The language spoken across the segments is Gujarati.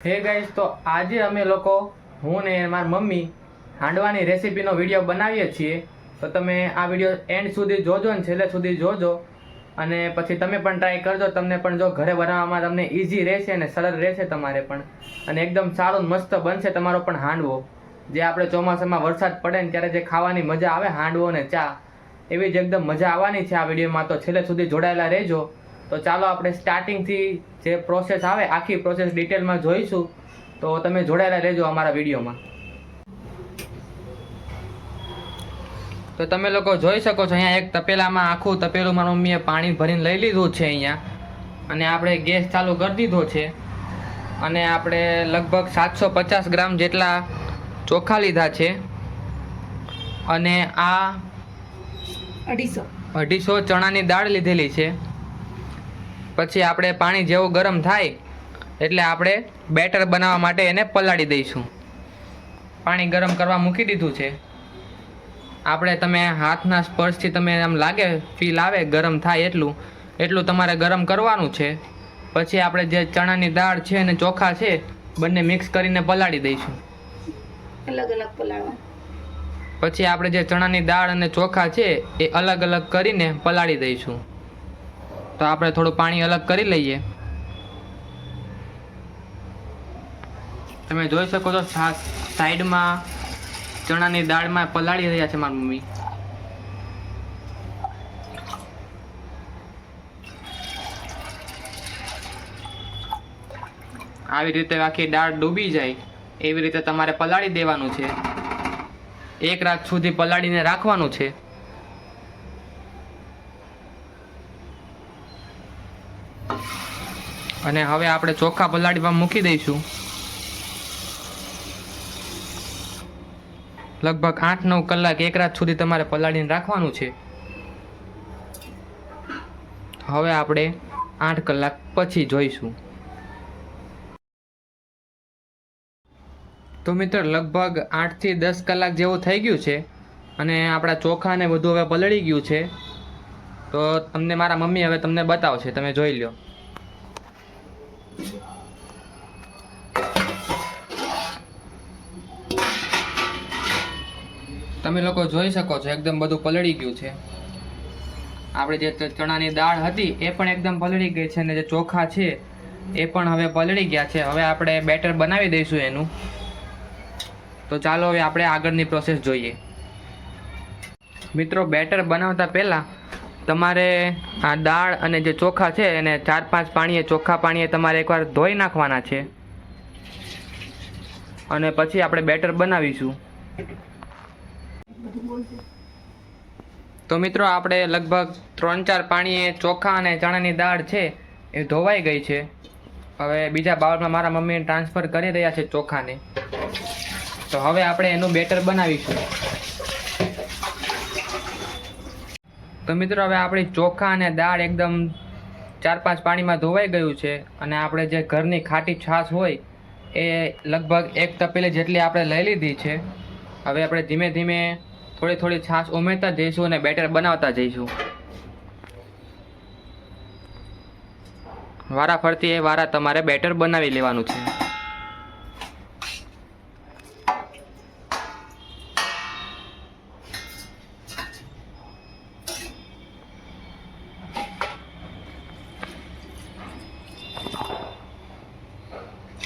હે ગાઈસ, તો આજે અમે લોકો હું ને મારી મમ્મી હાંડવાની રેસીપીનો વિડીયો બનાવીએ છીએ. તો તમે આ વિડીયો એન્ડ સુધી જોજો ને છેલ્લે સુધી જોજો, અને પછી તમે પણ ટ્રાય કરજો. તમને પણ જો ઘરે બનાવવામાં તમને ઇઝી રહેશે ને સરળ રહેશે તમારે પણ, અને એકદમ સારું મસ્ત બનશે તમારો પણ હાંડવો. જે આપણે ચોમાસામાં વરસાદ પડે ને ત્યારે જે ખાવાની મજા આવે હાંડવો ને ચા, એવી જ એકદમ મજા આવવાની છે આ વિડીયોમાં. તો છેલ્લે સુધી જોડાયેલા રહેજો. તો ચાલો આપણે સ્ટાર્ટિંગથી જે પ્રોસેસ આવે આખી પ્રોસેસ ડિટેલમાં જોઈશું. તો તમે જોડાયેલા રહેજો અમારા વિડીયોમાં. તો તમે લોકો જોઈ શકો છો અહીંયા એક તપેલામાં આખું તપેલું મારી મમ્મીએ પાણી ભરીને લઈ લીધું છે અહીંયા, અને આપણે ગેસ ચાલુ કરી દીધો છે. અને આપણે લગભગ 750 ગ્રામ જેટલા ચોખા લીધા છે, અને આ 250 ચણાની દાળ લીધેલી છે. પછી આપણે પાણી જેવું ગરમ થાય એટલે આપણે બેટર બનાવવા માટે એને પલાળી દઈશું. પાણી ગરમ કરવા મૂકી દીધું છે આપણે. તમે હાથના સ્પર્શથી તમે આમ લાગે ફીલ આવે ગરમ થાય એટલું તમારે ગરમ કરવાનું છે. પછી આપણે જે ચણાની દાળ છે અને ચોખા છે બંને મિક્સ કરીને પલાળી દઈશું. અલગ અલગ પલાળવા. પછી આપણે જે ચણાની દાળ અને ચોખા છે એ અલગ અલગ કરીને પલાળી દઈશું. તો આપણે થોડું પાણી અલગ કરી લઈએ. તમે જોઈ શકો છો સાઈડમાં ચણાની દાળમાં પલાળી રહ્યા છે મારી મમ્મી. આવી રીતે આખી દાળ ડૂબી જાય એવી રીતે તમારે પલાળી દેવાનું છે. 1 રાત સુધી પલાળીને રાખવાનું છે. અને હવે આપણે ચોખા પલાળીમાં મૂકી દઈશું. લગભગ 8-9 કલાક 1 રાત સુધી તમારે પલાળીને રાખવાનું છે. હવે આપણે 8 કલાક પછી જોઈશું. તો મિત્રો લગભગ 8 થી 10 કલાક જેવું થઈ ગયું છે, અને આપણા ચોખા ને બધું હવે પલળી ગયું છે. તો તમને મારા મમ્મી હવે તમને બતાવશે, તમે જોઈ લો. તમે લોકો જોઈ શકો છો એકદમ બધું પલળી ગયું છે. આપણે જે ચણાની દાળ હતી એ પણ એકદમ પલળી ગઈ છે, અને જે ચોખા છે એ પણ હવે પલળી ગયા છે. હવે આપણે બેટર બનાવી દઈશું એનું. તો ચાલો હવે આપણે આગળની પ્રોસેસ જોઈએ. મિત્રો, બેટર બનાવતા પહેલાં તમારે આ દાળ અને જે ચોખા છે એને 4-5 પાણીએ ચોખ્ખા પાણીએ તમારે એકવાર ધોઈ નાખવાના છે, અને પછી આપણે બેટર બનાવીશું. તો મિત્રો, આપણે લગભગ 3-4 પાણીએ ચોખા અને ચણાની દાળ છે એ ધોવાઈ ગઈ છે. હવે બીજા બાઉલમાં મારા મમ્મી ટ્રાન્સફર કરી રહ્યા છે ચોખાને. તો હવે આપણે એનું બેટર બનાવીશું. તો મિત્રો, હવે આપણી ચોખા અને દાળ એકદમ 4-5 પાણીમાં ધોવાઈ ગયું છે, અને આપણે જે ઘરની ખાટી છાશ હોય એ લગભગ 1 તપેલી જેટલી આપણે લઈ લીધી છે. હવે આપણે ધીમે ધીમે થોડી છાશ ઉમેરતા જઈશું અને બેટર બનાવતા જઈશું. વારા ફરતી એ વારા તમારે બેટર બનાવી લેવાનું છે.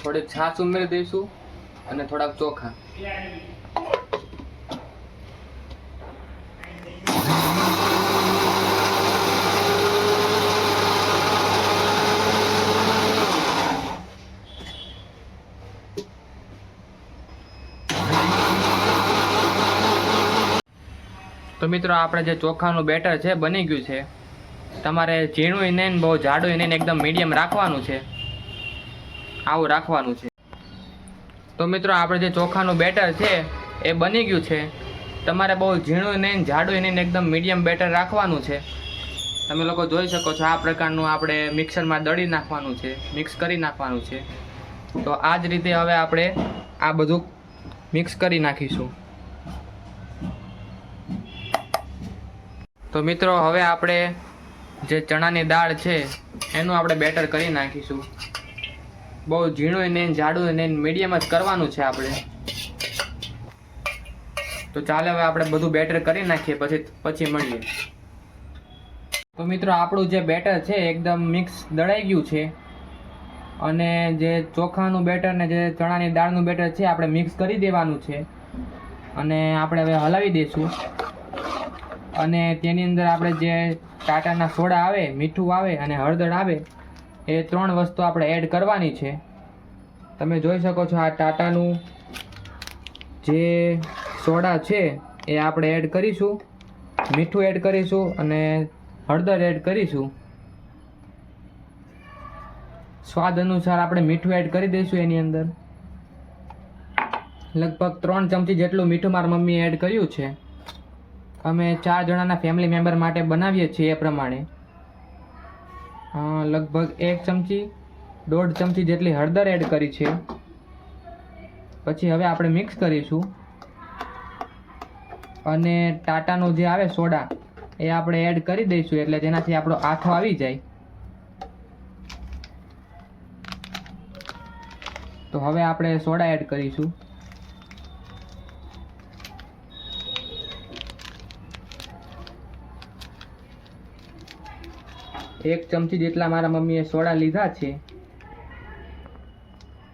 થોડીક છાશ ઉમેરી દઈશું અને થોડાક ચોખા. તો મિત્રો, આપણે જે ચોખાનું બેટર છે બની ગયું છે. તમારે ઝીણું નહીં બહુ જાડું નહીં, એકદમ મીડિયમ રાખવાનું છે. આવું રાખવાનું છે. તો મિત્રો, આપણે જે ચોખાનું બેટર છે એ બની ગયું છે. તમારે બહુ ઝીણું નહીં જાડું નહીં, એકદમ મીડિયમ બેટર રાખવાનું છે. તમે લોકો જોઈ શકો છો આ પ્રકારનું આપણે મિક્સરમાં દળી નાખવાનું છે, મિક્સ કરી નાખવાનું છે. તો આ જ રીતે હવે આપણે આ બધું મિક્સ કરી નાખીશું. તો મિત્રો, હવે આપણે જે ચણાની દાળ છે એનું આપણે બેટર કરી નાખીશું. બહુ ઝીણું ને જાડું ને મીડિયમ જ કરવાનું છે આપણે. તો ચાલો હવે આપણે બધું બેટર કરી નાખીએ, પછી મળીએ. તો મિત્રો આપણું જે બેટર છે એકદમ મિક્સ દળાઈ ગયું છે, અને જે ચોખાનું બેટર ને જે ચણાની દાળનું બેટર છે આપણે મિક્સ કરી દેવાનું છે, અને આપણે હવે હલાવી દઈશું. અને તેની અંદર આપણે જે ટાટાના સોડા આવે, મીઠું આવે અને હળદર આવે, એ 3 વસ્તુ આપણે એડ કરવાની છે. તમે જોઈ શકો છો આ ટાટાનું જે સોડા છે એ આપણે એડ કરીશું, મીઠું એડ કરીશું અને હળદર એડ કરીશું. સ્વાદ અનુસાર આપણે મીઠું એડ કરી દઈશું. એની અંદર લગભગ 3 ચમચી જેટલું મીઠું મારી મમ્મીએ એડ કર્યું છે. અમે 4 જણાના ફેમિલી મેમ્બર માટે બનાવીએ છીએ એ પ્રમાણે. લગભગ 1 ચમચી 1.5 ચમચી જેટલી હળદર એડ કરી છે. પછી હવે આપણે મિક્સ કરીશું, અને ટાટાનું જે આવે સોડા એ આપણે એડ કરી દઈશું, એટલે તેનાથી આપણો આથો આવી જાય. તો હવે આપણે સોડા એડ કરીશું. એક ચમચી જેટલા મારા મમ્મીએ સોડા લીધા છે,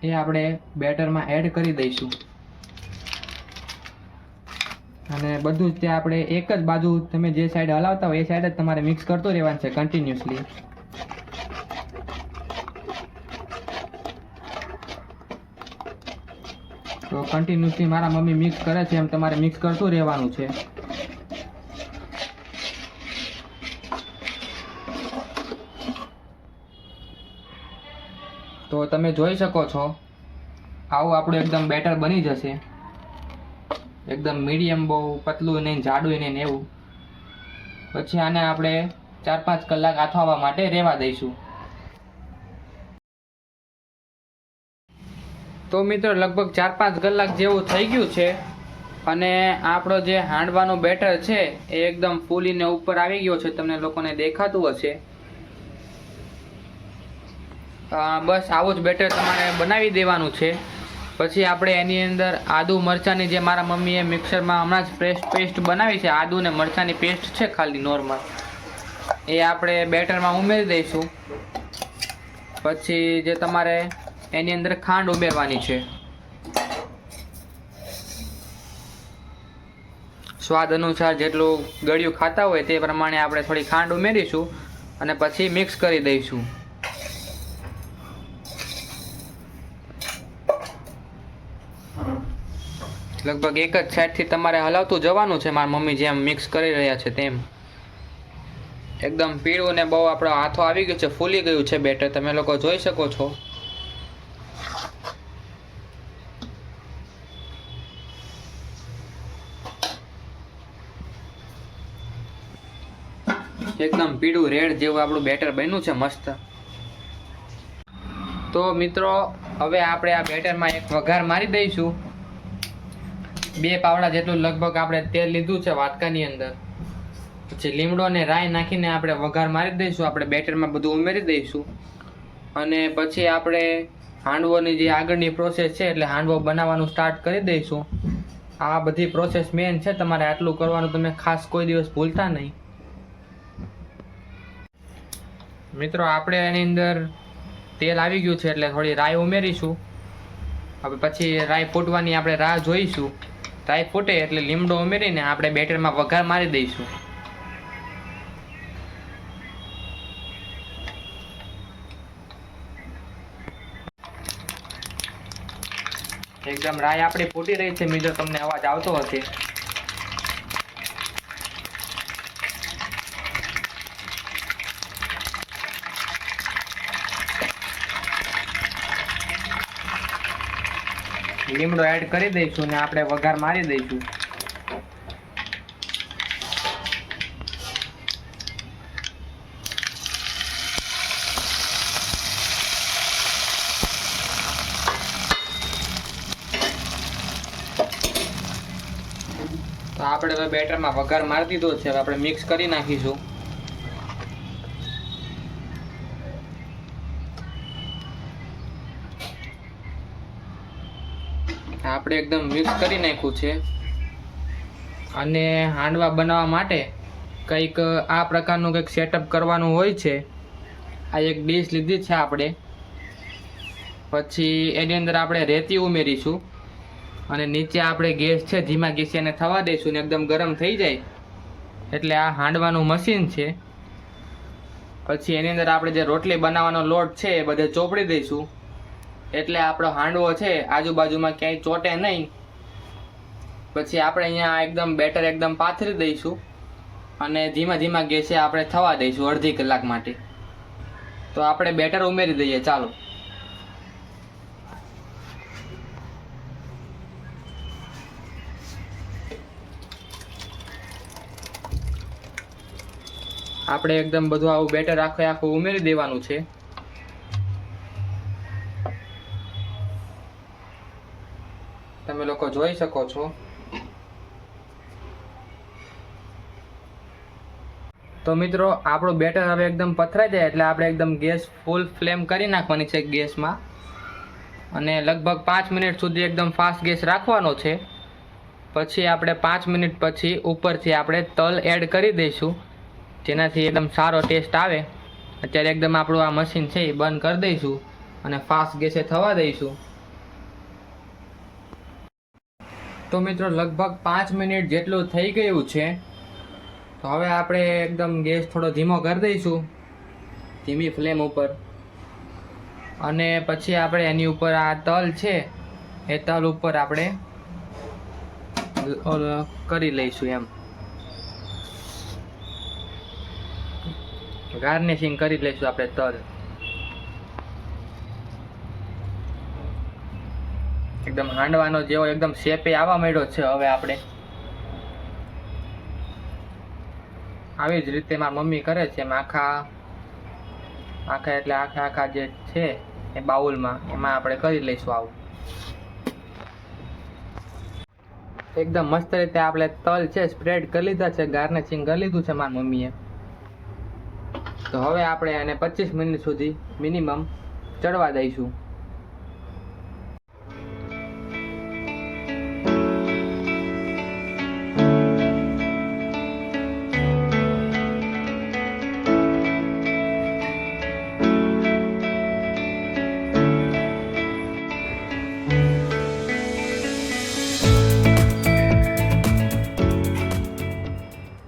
એ આપણે બેટરમાં એડ કરી દઈશું. અને બધું જ તે આપણે એક જ બાજુ, તમે જે સાઈડ હલાવતા હોય એ સાઈડ જ તમારે મિક્સ કરતો રહેવાનું છે કન્ટિન્યુઅસલી. તો કન્ટિન્યુઅસલી મારા મમ્મી મિક્સ કરે છે એમ તમારે મિક્સ કરતું રહેવાનું છે. તો તમે જોઈ શકો છો આવું આપણું એકદમ બેટર બની જશે. એકદમ મીડિયમ, બહુ પતલું નહીં, જાડું નહીં એવું. પછી આને આપણે 4-5 કલાક આથવા માટે રહેવા દઈશું. તો મિત્રો લગભગ 4-5 કલાક જેવું થઈ ગયું છે, અને આપણો જે હાંડવાનું બેટર છે એ એકદમ ફૂલીને ઉપર આવી ગયો છે. તમને લોકોને દેખાતું હશે. બસ આવું જ બેટર તમારે બનાવી દેવાનું છે. પછી આપણે એની અંદર આદુ મરચાંની, જે મારા મમ્મીએ મિક્સરમાં હમણાં જ પેસ્ટ બનાવી છે, આદુ ને મરચાંની પેસ્ટ છે ખાલી નોર્મલ, એ આપણે બેટરમાં ઉમેરી દઈશું. પછી જે તમારે એની અંદર ખાંડ ઉમેરવાની છે. સ્વાદ અનુસાર જેટલું ગળ્યું ખાતા હોય તે પ્રમાણે આપણે થોડી ખાંડ ઉમેરીશું, અને પછી મિક્સ કરી દઈશું. લગભગ એક જ સાઈડથી તમારે હલાવતું જવાનું છે. મારા મમ્મી જેમ મિક્સ કરી રહ્યા છે તેમ. એકદમ પીળું ને બહુ આપણો હાથો આવી ગયો છે, ફૂલી ગયું છે બેટર, તમે લોકો જોઈ શકો છો. એકદમ પીળું રેડ જેવું આપણું બેટર બન્યું છે મસ્ત. તો મિત્રો હવે આપણે આ બેટરમાં એક વઘાર મારી દઈશું. 2 પાવડા જેટલું લગભગ આપણે તેલ લીધું છે વાટકાની અંદર. પછી લીમડો અને રાઈ નાખીને આપણે વઘાર મારી દઈશું. આપણે બેટરમાં બધું ઉમેરી દઈશું, અને પછી આપણે હાંડવોની જે આગળની પ્રોસેસ છે, એટલે હાંડવો બનાવવાનું સ્ટાર્ટ કરી દઈશું. આ બધી પ્રોસેસ મેન છે, તમારે આટલું કરવાનું, તમે ખાસ કોઈ દિવસ ભૂલતા નહીં. મિત્રો આપણે એની અંદર તેલ આવી ગયું છે, એટલે થોડી રાઈ ઉમેરીશું. હવે પછી રાઈ ફૂટવાની આપણે રાહ જોઈશું. રાઈ ફૂટે એટલે લીમડો ઉમેરીને આપણે બેટરમાં વઘાર મારી દઈશું. એકદમ રાઈ આપણી ફૂટી રહી છે મિત્રો, તમને અવાજ આવતો હશે. લીમડો એડ કરી દઈશું ને આપણે વઘાર મારી દઈશું. તો આપણે હવે બેટરમાં વઘાર મારી દીધો છે. હવે આપણે મિક્સ કરી નાખીશું. આપણે એકદમ મિક્સ કરી નાખ્યું છે. અને હાંડવા બનાવવા માટે કંઈક આ પ્રકારનું કંઈક સેટઅપ કરવાનું હોય છે. આ એક ડીશ લીધી છે આપણે. પછી એની અંદર આપણે રેતી ઉમેરીશું અને નીચે આપણે ગેસ છે ધીમા ગેસે એને થવા દઈશું ને એકદમ ગરમ થઈ જાય એટલે આ હાંડવાનું મશીન છે. પછી એની અંદર આપણે જે રોટલી બનાવવાનો લોટ છે એ બધે ચોપડી દઈશું એટલે આપણો હાંડવો છે આજુબાજુમાં ક્યાંય ચોટે નહીં. પછી આપણે અહીંયા એકદમ બેટર એકદમ પાથરી દઈશું અને ધીમા ધીમા ગેસે આપણે થવા દઈશું અડધી કલાક માટે. તો આપણે બેટર ઉમેરી દઈએ. ચાલો આપણે એકદમ બધું આવું બેટર આખું ઉમેરી દેવાનું છે. તમે લોકો જોઈ શકો છો. તો મિત્રો આપણું બેટર હવે એકદમ પથરાઈ જાય એટલે આપણે એકદમ ગેસ ફૂલ ફ્લેમ કરી નાખવાની છે ગેસમાં અને લગભગ 5 મિનિટ સુધી એકદમ ફાસ્ટ ગેસ રાખવાનો છે. પછી આપણે 5 મિનિટ પછી ઉપરથી આપણે તલ એડ કરી દઈશું જેનાથી એકદમ સારો ટેસ્ટ આવે. અત્યારે એકદમ આપણું આ મશીન છે એ બંધ કરી દઈશું અને ફાસ્ટ ગેસે થવા દઈશું. તો મિત્રો લગભગ 5 મિનિટ જેટલું થઈ ગયું છે. તો હવે આપણે એકદમ ગેસ થોડો ધીમો કરી દઈશું ધીમી ફ્લેમ ઉપર અને પછી આપણે એની ઉપર આ તલ છે એ તલ ઉપર આપણે કરી લઈશું એમ ગાર્નિશિંગ કરી લઈશું આપણે તલ. એકદમ હાંડવાનો જેવો એકદમ શેપે આવવા માંડ્યો છે. હવે આપણે આવી જ રીતે મારી મમ્મી કરે છે એમ આખા એટલે આખા જે છે એ બાઉલમાં એમાં આપણે કરી લઈશું આવું. એકદમ મસ્ત રીતે આપણે તલ છે સ્પ્રેડ કરી લીધા છે, ગાર્નિશિંગ કરી લીધું છે મારી મમ્મીએ. તો હવે આપણે એને 25 મિનિટ સુધી મિનિમમ ચડવા દઈશું.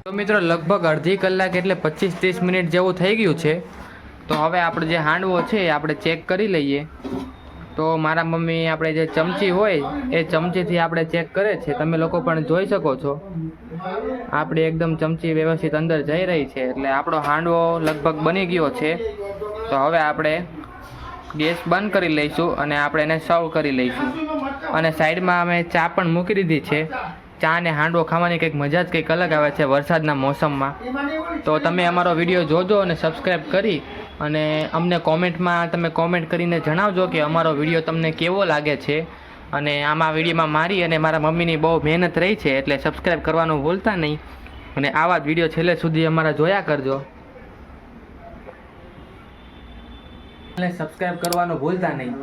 તો મિત્રો લગભગ અડધી કલાક એટલે 25-30 મિનિટ જેવું થઈ ગયું છે. તો હવે આપણે જે હાંડવો છે એ આપણે ચેક કરી લઈએ. તો મારા મમ્મી આપણે જે ચમચી હોય એ ચમચીથી આપણે ચેક કરે છે. તમે લોકો પણ જોઈ શકો છો આપણે એકદમ ચમચી વ્યવસ્થિત અંદર જઈ રહી છે એટલે આપણો હાંડવો લગભગ બની ગયો છે. તો હવે આપણે ગેસ બંધ કરી લઈશું અને આપણે એને સર્વ કરી લઈશું. અને સાઈડમાં અમે ચા પણ મૂકી દીધી છે. ચા ને હાંડવો ખાવાની કંઈક મજા જ કંઈક અલગ આવે છે વરસાદના મોસમમાં. તો તમે અમારો વિડીયો જોજો અને સબસ્ક્રાઈબ કરી અને અમને કોમેન્ટમાં તમે કોમેન્ટ કરીને જણાવજો કે અમારો વિડીયો તમને કેવો લાગે છે. અને આમાં વિડીયોમાં મારી અને મારા મમ્મીની બહુ મહેનત રહી છે એટલે સબસ્ક્રાઈબ કરવાનું ભૂલતા નહીં અને આવા જ વિડીયો છેલ્લે સુધી અમારા જોયા કરજો અને સબસ્ક્રાઈબ કરવાનું ભૂલતા નહીં.